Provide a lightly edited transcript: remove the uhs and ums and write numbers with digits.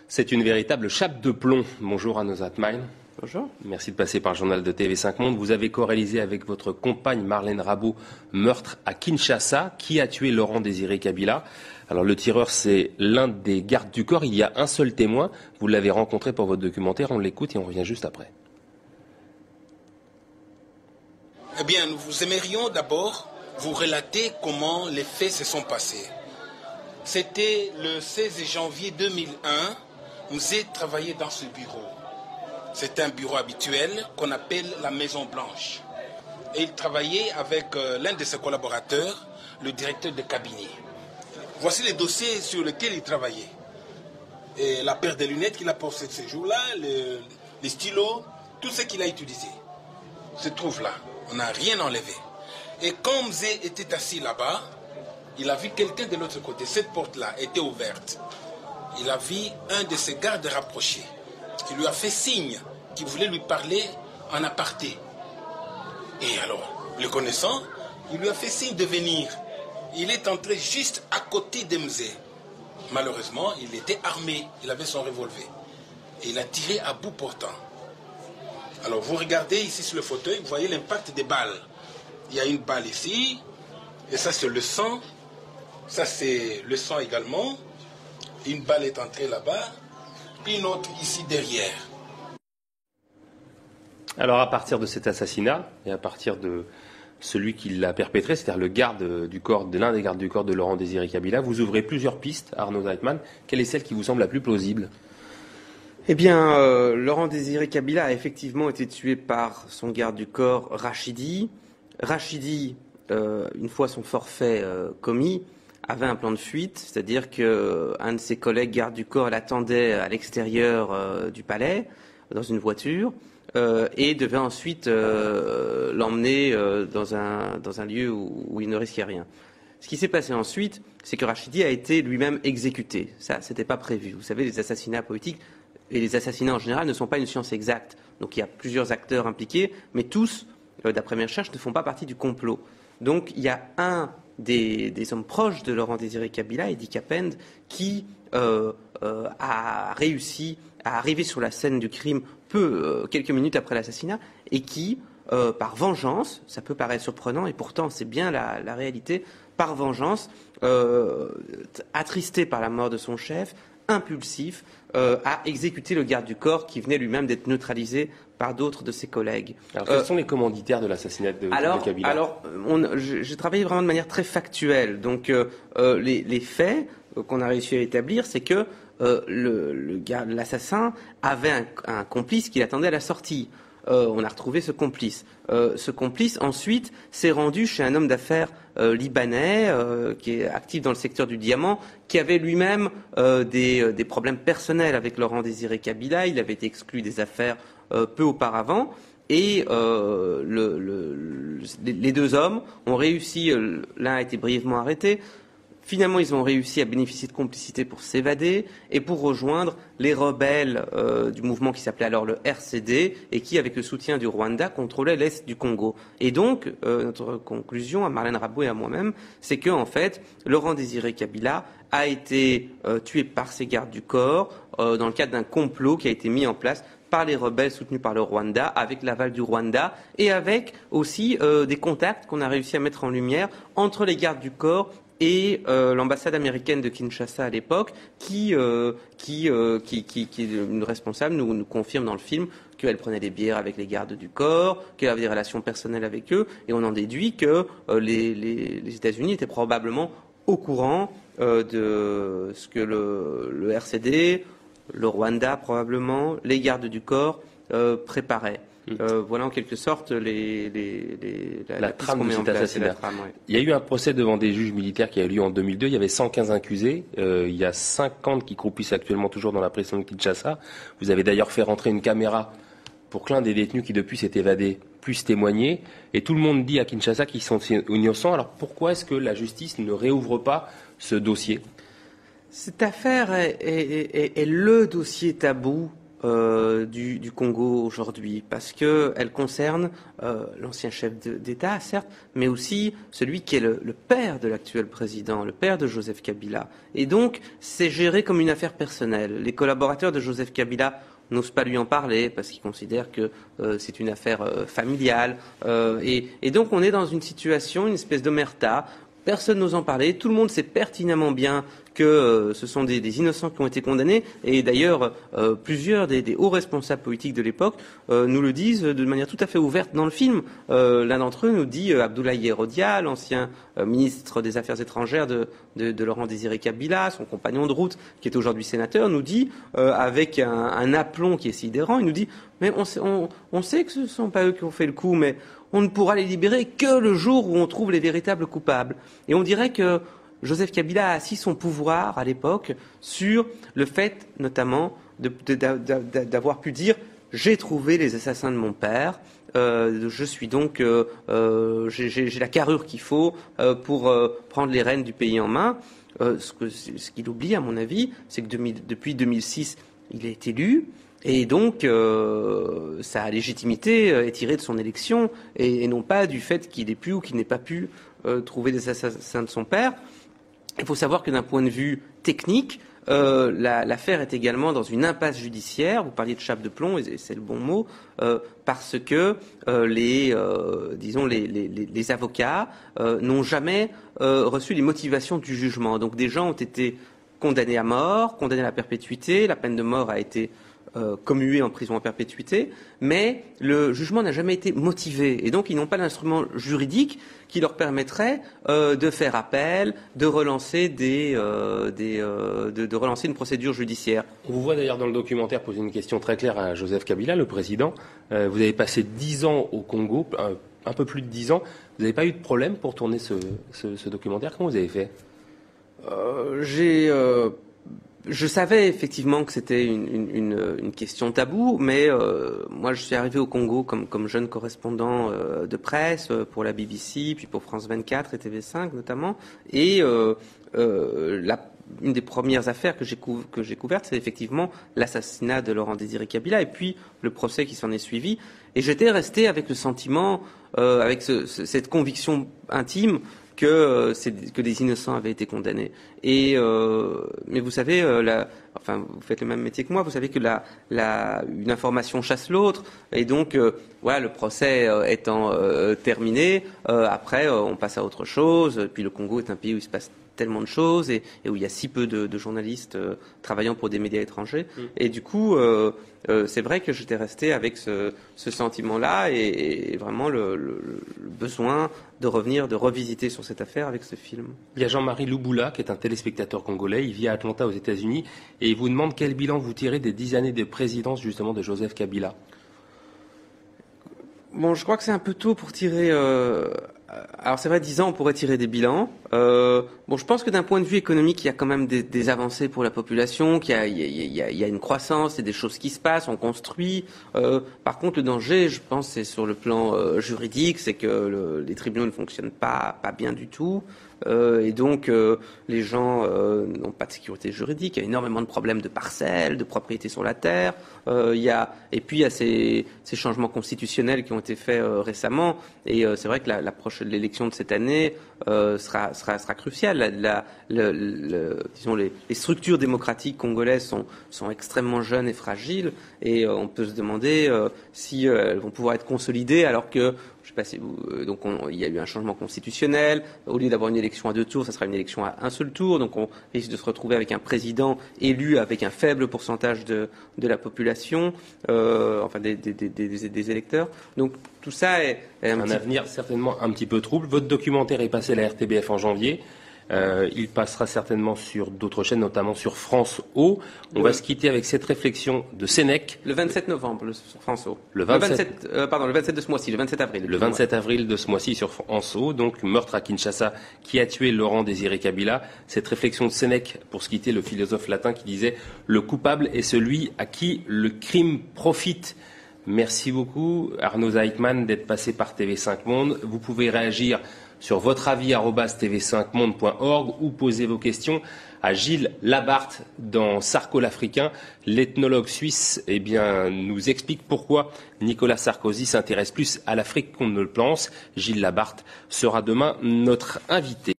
C'est une véritable chape de plomb. Bonjour Arnaud Zatmain. Bonjour. Merci de passer par le journal de TV5 Monde. Vous avez co-réalisé avec votre compagne Marlène Rabot Meurtre à Kinshasa. Qui a tué Laurent Désiré Kabila? Alors le tireur, c'est l'un des gardes du corps. Il y a un seul témoin. Vous l'avez rencontré pour votre documentaire. On l'écoute et on revient juste après. Eh bien, nous aimerions d'abord vous relater comment les faits se sont passés. C'était le 16 janvier 2001. Nous avons travaillé dans ce bureau. C'est un bureau habituel qu'on appelle la Maison Blanche. Et il travaillait avec l'un de ses collaborateurs, le directeur de cabinet. Voici les dossiers sur lesquels il travaillait. Et la paire de lunettes qu'il a portées ce jour-là, les stylos, tout ce qu'il a utilisé se trouve là. On n'a rien enlevé. Et comme Zé était assis là-bas, il a vu quelqu'un de l'autre côté. Cette porte-là était ouverte. Il a vu un de ses gardes rapprochés qui lui a fait signe qu'il voulait lui parler en aparté. Et alors, le connaissant, il lui a fait signe de venir. Il est entré juste à côté de Mzé. Malheureusement, il était armé. Il avait son revolver. Et il a tiré à bout portant. Alors, vous regardez ici sur le fauteuil, vous voyez l'impact des balles. Il y a une balle ici. Et ça, c'est le sang. Ça, c'est le sang également. Une balle est entrée là-bas. Puis une autre ici derrière. Alors, à partir de cet assassinat, et à partir de celui qui l'a perpétré, c'est-à-dire le garde du corps, l'un des gardes du corps de Laurent Désiré Kabila, vous ouvrez plusieurs pistes, Arnaud Zatmain. Quelle est celle qui vous semble la plus plausible? Eh bien, Laurent Désiré Kabila a effectivement été tué par son garde du corps, Rachidi. Rachidi, une fois son forfait commis, avait un plan de fuite, c'est-à-dire qu'un de ses collègues garde du corps l'attendait à l'extérieur du palais, dans une voiture, et devait ensuite l'emmener dans un lieu où il ne risquait rien. Ce qui s'est passé ensuite, c'est que Rachidi a été lui-même exécuté. Ça, c'était pas prévu. Vous savez, les assassinats politiques et les assassinats en général ne sont pas une science exacte. Donc il y a plusieurs acteurs impliqués, mais tous, d'après mes recherches, ne font pas partie du complot. Donc il y a un des hommes proches de Laurent Désiré Kabila, Edi Kapend, qui a réussi à arriver sur la scène du crime quelques minutes après l'assassinat, et qui, par vengeance, ça peut paraître surprenant, et pourtant c'est bien la réalité, par vengeance, attristé par la mort de son chef, impulsif, a exécuté le garde du corps qui venait lui-même d'être neutralisé par d'autres de ses collègues. Alors, quels sont les commanditaires de l'assassinat de Kabila? Alors, j'ai travaillé vraiment de manière très factuelle. Donc, les faits qu'on a réussi à établir, c'est que l'assassin avait un complice qui l'attendait à la sortie. On a retrouvé ce complice. Ce complice, ensuite, s'est rendu chez un homme d'affaires libanais qui est actif dans le secteur du diamant, qui avait lui-même des problèmes personnels avec Laurent Désiré Kabila. Il avait été exclu des affaires peu auparavant. Et les deux hommes ont réussi, l'un a été brièvement arrêté. Finalement, ils ont réussi à bénéficier de complicité pour s'évader et pour rejoindre les rebelles du mouvement qui s'appelait alors le RCD et qui, avec le soutien du Rwanda, contrôlait l'Est du Congo. Et donc, notre conclusion à Marlène Rabot et à moi-même, c'est que, en fait, Laurent Désiré Kabila a été tué par ses gardes du corps dans le cadre d'un complot qui a été mis en place par les rebelles soutenus par le Rwanda, avec l'aval du Rwanda et avec aussi des contacts qu'on a réussi à mettre en lumière entre les gardes du corps et l'ambassade américaine de Kinshasa à l'époque, qui est une responsable, nous confirme dans le film qu'elle prenait des bières avec les gardes du corps, qu'elle avait des relations personnelles avec eux, et on en déduit que les États-Unis étaient probablement au courant de ce que le RCD, le Rwanda probablement, les gardes du corps préparaient. Voilà en quelque sorte la trame de cet assassinat. Ouais. Il y a eu un procès devant des juges militaires qui a eu lieu en 2002. Il y avait 115 accusés. Il y a 50 qui croupissent actuellement toujours dans la prison de Kinshasa. Vous avez d'ailleurs fait rentrer une caméra pour que l'un des détenus qui depuis s'est évadé puisse témoigner. Et tout le monde dit à Kinshasa qu'ils sont innocents. Alors pourquoi est-ce que la justice ne réouvre pas ce dossier? Cette affaire est le dossier tabou du Congo aujourd'hui, parce qu'elle concerne l'ancien chef d'État, certes, mais aussi celui qui est le père de l'actuel président, le père de Joseph Kabila. Et donc, c'est géré comme une affaire personnelle. Les collaborateurs de Joseph Kabila n'osent pas lui en parler parce qu'ils considèrent que c'est une affaire familiale. Et donc, on est dans une situation, une espèce d'omerta. Personne n'ose en parler. Tout le monde sait pertinemment bien que ce sont des innocents qui ont été condamnés. Et d'ailleurs, plusieurs des hauts responsables politiques de l'époque nous le disent de manière tout à fait ouverte dans le film. L'un d'entre eux nous dit, Abdoulaye Rodia, l'ancien ministre des Affaires étrangères de Laurent Désiré Kabila, son compagnon de route, qui est aujourd'hui sénateur, nous dit, avec un aplomb qui est sidérant, il nous dit « Mais on sait que ce ne sont pas eux qui ont fait le coup, mais on ne pourra les libérer que le jour où on trouve les véritables coupables. » Et on dirait que Joseph Kabila a assis son pouvoir à l'époque sur le fait, notamment, d'avoir pu dire « J'ai trouvé les assassins de mon père, je suis donc, j'ai la carrure qu'il faut pour prendre les rênes du pays en main. » Ce qu'il oublie, à mon avis, c'est que depuis 2006, il est élu. Et donc, sa légitimité est tirée de son élection et non pas du fait qu'il ait pu ou qu'il n'ait pas pu trouver des assassins de son père. Il faut savoir que d'un point de vue technique, l'affaire est également dans une impasse judiciaire. Vous parliez de chape de plomb, et c'est le bon mot, parce que les avocats n'ont jamais reçu les motivations du jugement. Donc des gens ont été condamnés à mort, condamnés à la perpétuité. La peine de mort a été commués en prison à perpétuité, mais le jugement n'a jamais été motivé. Et donc, ils n'ont pas l'instrument juridique qui leur permettrait de faire appel, de relancer de relancer une procédure judiciaire. On vous voit d'ailleurs dans le documentaire poser une question très claire à Joseph Kabila, le président. Vous avez passé 10 ans au Congo, un peu plus de 10 ans. Vous n'avez pas eu de problème pour tourner ce documentaire? Comment vous avez fait? Je savais effectivement que c'était une question taboue, mais moi je suis arrivé au Congo comme jeune correspondant de presse pour la BBC, puis pour France 24 et TV5 notamment, et une des premières affaires que j'ai couvertes, c'est effectivement l'assassinat de Laurent Désiré Kabila et puis le procès qui s'en est suivi. Et j'étais resté avec le sentiment, avec cette conviction intime que des innocents avaient été condamnés. Mais vous savez, vous faites le même métier que moi, vous savez que une information chasse l'autre, et donc le procès étant terminé, après on passe à autre chose. Puis le Congo est un pays où il se passe tellement de choses et où il y a si peu de journalistes travaillant pour des médias étrangers. Et du coup, c'est vrai que j'étais resté avec ce sentiment-là et vraiment le besoin de revenir, de revisiter sur cette affaire avec ce film. Il y a Jean-Marie Louboula, qui est un téléspectateur congolais. Il vit à Atlanta, aux États-Unis, et il vous demande quel bilan vous tirez des 10 années de présidence justement de Joseph Kabila. Bon, je crois que c'est un peu tôt pour tirer. Alors c'est vrai, 10 ans, on pourrait tirer des bilans. Je pense que d'un point de vue économique, il y a quand même des avancées pour la population, qu'il y a une croissance, il y a des choses qui se passent, on construit. Par contre, le danger, je pense, c'est sur le plan juridique, c'est que les tribunaux ne fonctionnent pas bien du tout. Et donc, les gens n'ont pas de sécurité juridique. Il y a énormément de problèmes de parcelles, de propriété sur la terre. Et puis, il y a ces changements constitutionnels qui ont été faits récemment. Et c'est vrai que l'approche de l'élection de cette année sera cruciale. Disons, les structures démocratiques congolaises sont extrêmement jeunes et fragiles. Et on peut se demander si elles vont pouvoir être consolidées alors que je sais pas si il y a eu un changement constitutionnel. Au lieu d'avoir une élection à 2 tours, ça sera une élection à un seul tour. Donc on risque de se retrouver avec un président élu avec un faible pourcentage de la population, des électeurs. Donc tout ça est un avenir certainement un petit peu trouble. Votre documentaire est passé à la RTBF en janvier. Il passera certainement sur d'autres chaînes, notamment sur France O. On va se quitter avec cette réflexion de Sénèque. Le 27 novembre sur France O. Le 27 de ce mois-ci, le 27 avril. Le 27 avril de ce mois-ci sur France O. Donc, meurtre à Kinshasa qui a tué Laurent Désiré Kabila. Cette réflexion de Sénèque, pour se quitter, le philosophe latin qui disait « Le coupable est celui à qui le crime profite ». Merci beaucoup Arnaud Zeitman d'être passé par TV5 Monde. Vous pouvez réagir sur votreavis@tv5monde.org ou posez vos questions à Gilles Labarthe dans Sarko l'Africain. L'ethnologue suisse nous explique pourquoi Nicolas Sarkozy s'intéresse plus à l'Afrique qu'on ne le pense. Gilles Labarthe sera demain notre invité.